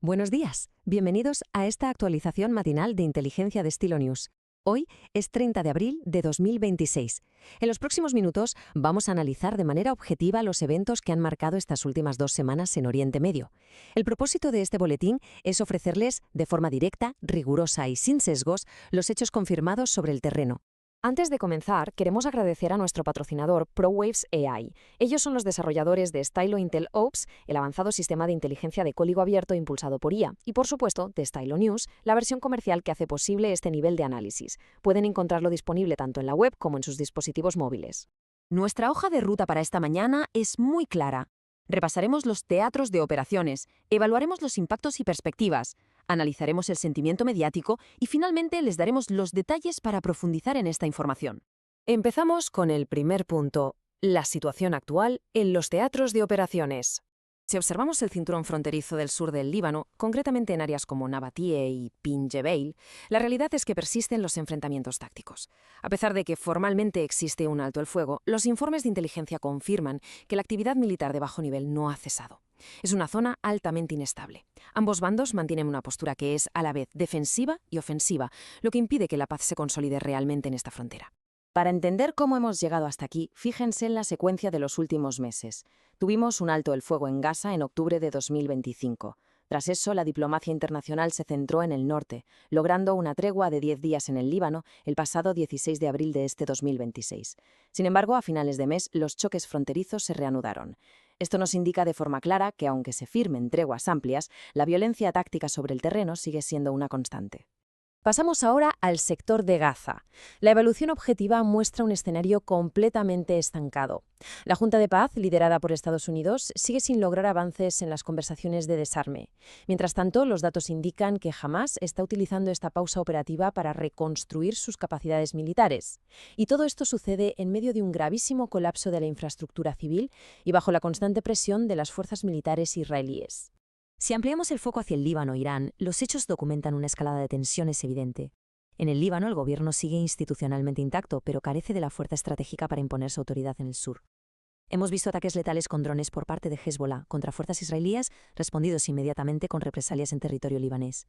Buenos días, bienvenidos a esta actualización matinal de inteligencia de Estilo News. Hoy es 30 de abril de 2026. En los próximos minutos vamos a analizar de manera objetiva los eventos que han marcado estas últimas 2 semanas en Oriente Medio. El propósito de este boletín es ofrecerles, de forma directa, rigurosa y sin sesgos, los hechos confirmados sobre el terreno. Antes de comenzar, queremos agradecer a nuestro patrocinador ProWaves AI. Ellos son los desarrolladores de Stylo Intel Ops, el avanzado sistema de inteligencia de código abierto impulsado por IA, y por supuesto, de Stylo News, la versión comercial que hace posible este nivel de análisis. Pueden encontrarlo disponible tanto en la web como en sus dispositivos móviles. Nuestra hoja de ruta para esta mañana es muy clara. Repasaremos los teatros de operaciones, evaluaremos los impactos y perspectivas, analizaremos el sentimiento mediático y finalmente les daremos los detalles para profundizar en esta información. Empezamos con el primer punto, la situación actual en los teatros de operaciones. Si observamos el cinturón fronterizo del sur del Líbano, concretamente en áreas como Nabatie y Pin Jbeil, la realidad es que persisten los enfrentamientos tácticos. A pesar de que formalmente existe un alto el fuego, los informes de inteligencia confirman que la actividad militar de bajo nivel no ha cesado. Es una zona altamente inestable. Ambos bandos mantienen una postura que es a la vez defensiva y ofensiva, lo que impide que la paz se consolide realmente en esta frontera. Para entender cómo hemos llegado hasta aquí, fíjense en la secuencia de los últimos meses. Tuvimos un alto el fuego en Gaza en octubre de 2025. Tras eso, la diplomacia internacional se centró en el norte, logrando una tregua de 10 días en el Líbano el pasado 16 de abril de este 2026. Sin embargo, a finales de mes, los choques fronterizos se reanudaron. Esto nos indica de forma clara que, aunque se firmen treguas amplias, la violencia táctica sobre el terreno sigue siendo una constante. Pasamos ahora al sector de Gaza. La evaluación objetiva muestra un escenario completamente estancado. La Junta de Paz, liderada por Estados Unidos, sigue sin lograr avances en las conversaciones de desarme. Mientras tanto, los datos indican que Hamás está utilizando esta pausa operativa para reconstruir sus capacidades militares. Y todo esto sucede en medio de un gravísimo colapso de la infraestructura civil y bajo la constante presión de las fuerzas militares israelíes. Si ampliamos el foco hacia el Líbano e Irán, los hechos documentan una escalada de tensiones evidente. En el Líbano, el gobierno sigue institucionalmente intacto, pero carece de la fuerza estratégica para imponer su autoridad en el sur. Hemos visto ataques letales con drones por parte de Hezbollah contra fuerzas israelíes, respondidos inmediatamente con represalias en territorio libanés.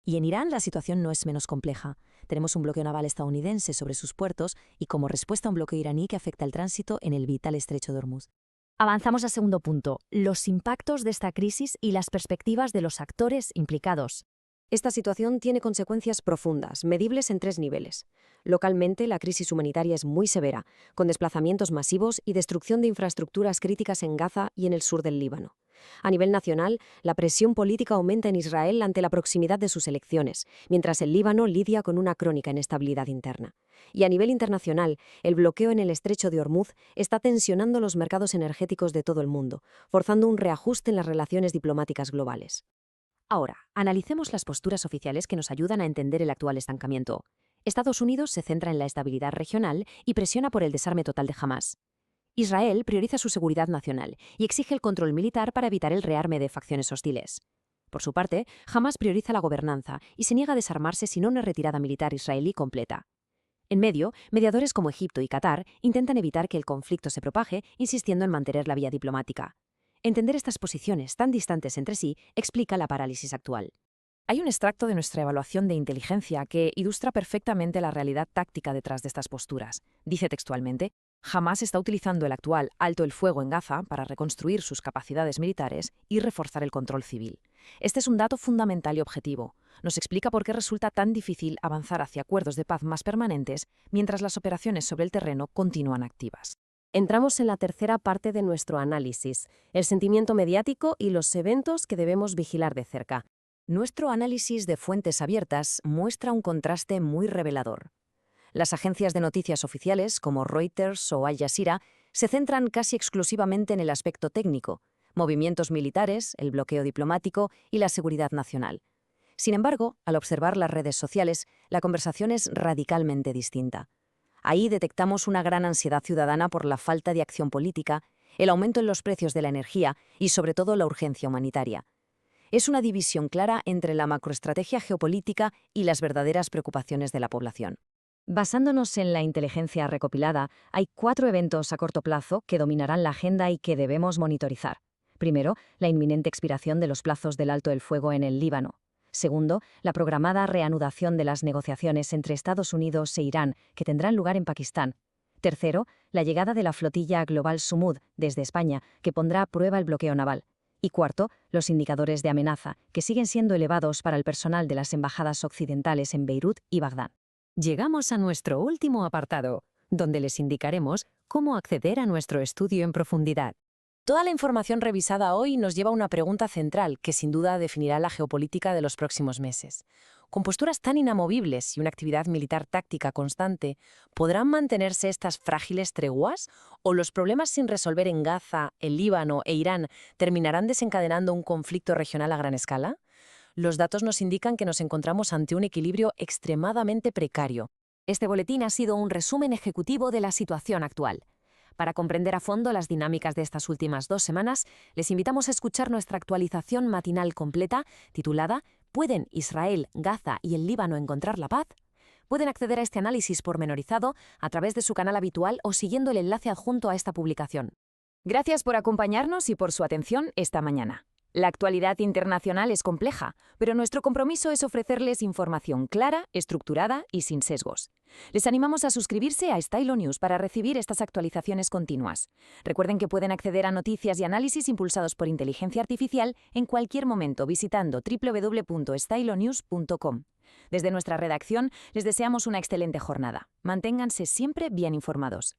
Y en Irán la situación no es menos compleja. Tenemos un bloqueo naval estadounidense sobre sus puertos y como respuesta un bloqueo iraní que afecta el tránsito en el vital estrecho de Hormuz. Avanzamos al segundo punto, los impactos de esta crisis y las perspectivas de los actores implicados. Esta situación tiene consecuencias profundas, medibles en 3 niveles. Localmente, la crisis humanitaria es muy severa, con desplazamientos masivos y destrucción de infraestructuras críticas en Gaza y en el sur del Líbano. A nivel nacional, la presión política aumenta en Israel ante la proximidad de sus elecciones, mientras el Líbano lidia con una crónica inestabilidad interna. Y a nivel internacional, el bloqueo en el estrecho de Hormuz está tensionando los mercados energéticos de todo el mundo, forzando un reajuste en las relaciones diplomáticas globales. Ahora, analicemos las posturas oficiales que nos ayudan a entender el actual estancamiento. Estados Unidos se centra en la estabilidad regional y presiona por el desarme total de Hamás. Israel prioriza su seguridad nacional y exige el control militar para evitar el rearme de facciones hostiles. Por su parte, Hamás prioriza la gobernanza y se niega a desarmarse sin una retirada militar israelí completa. En medio, mediadores como Egipto y Qatar intentan evitar que el conflicto se propague, insistiendo en mantener la vía diplomática. Entender estas posiciones tan distantes entre sí explica la parálisis actual. Hay un extracto de nuestra evaluación de inteligencia que ilustra perfectamente la realidad táctica detrás de estas posturas. Dice textualmente: Hamás está utilizando el actual alto el fuego en Gaza para reconstruir sus capacidades militares y reforzar el control civil. Este es un dato fundamental y objetivo. Nos explica por qué resulta tan difícil avanzar hacia acuerdos de paz más permanentes mientras las operaciones sobre el terreno continúan activas. Entramos en la tercera parte de nuestro análisis, el sentimiento mediático y los eventos que debemos vigilar de cerca. Nuestro análisis de fuentes abiertas muestra un contraste muy revelador. Las agencias de noticias oficiales, como Reuters o Al Jazeera, se centran casi exclusivamente en el aspecto técnico, movimientos militares, el bloqueo diplomático y la seguridad nacional. Sin embargo, al observar las redes sociales, la conversación es radicalmente distinta. Ahí detectamos una gran ansiedad ciudadana por la falta de acción política, el aumento en los precios de la energía y, sobre todo, la urgencia humanitaria. Es una división clara entre la macroestrategia geopolítica y las verdaderas preocupaciones de la población. Basándonos en la inteligencia recopilada, hay 4 eventos a corto plazo que dominarán la agenda y que debemos monitorizar. Primero, la inminente expiración de los plazos del alto el fuego en el Líbano. Segundo, la programada reanudación de las negociaciones entre Estados Unidos e Irán, que tendrán lugar en Pakistán. Tercero, la llegada de la flotilla global Sumud desde España, que pondrá a prueba el bloqueo naval. Y cuarto, los indicadores de amenaza, que siguen siendo elevados para el personal de las embajadas occidentales en Beirut y Bagdad. Llegamos a nuestro último apartado, donde les indicaremos cómo acceder a nuestro estudio en profundidad. Toda la información revisada hoy nos lleva a una pregunta central que sin duda definirá la geopolítica de los próximos meses. Con posturas tan inamovibles y una actividad militar táctica constante, ¿podrán mantenerse estas frágiles treguas? ¿O los problemas sin resolver en Gaza, el Líbano e Irán terminarán desencadenando un conflicto regional a gran escala? Los datos nos indican que nos encontramos ante un equilibrio extremadamente precario. Este boletín ha sido un resumen ejecutivo de la situación actual. Para comprender a fondo las dinámicas de estas últimas 2 semanas, les invitamos a escuchar nuestra actualización matinal completa, titulada ¿Pueden Israel, Gaza y el Líbano encontrar la paz? Pueden acceder a este análisis pormenorizado a través de su canal habitual o siguiendo el enlace adjunto a esta publicación. Gracias por acompañarnos y por su atención esta mañana. La actualidad internacional es compleja, pero nuestro compromiso es ofrecerles información clara, estructurada y sin sesgos. Les animamos a suscribirse a Stylo News para recibir estas actualizaciones continuas. Recuerden que pueden acceder a noticias y análisis impulsados por inteligencia artificial en cualquier momento visitando www.stylonews.com. Desde nuestra redacción les deseamos una excelente jornada. Manténganse siempre bien informados.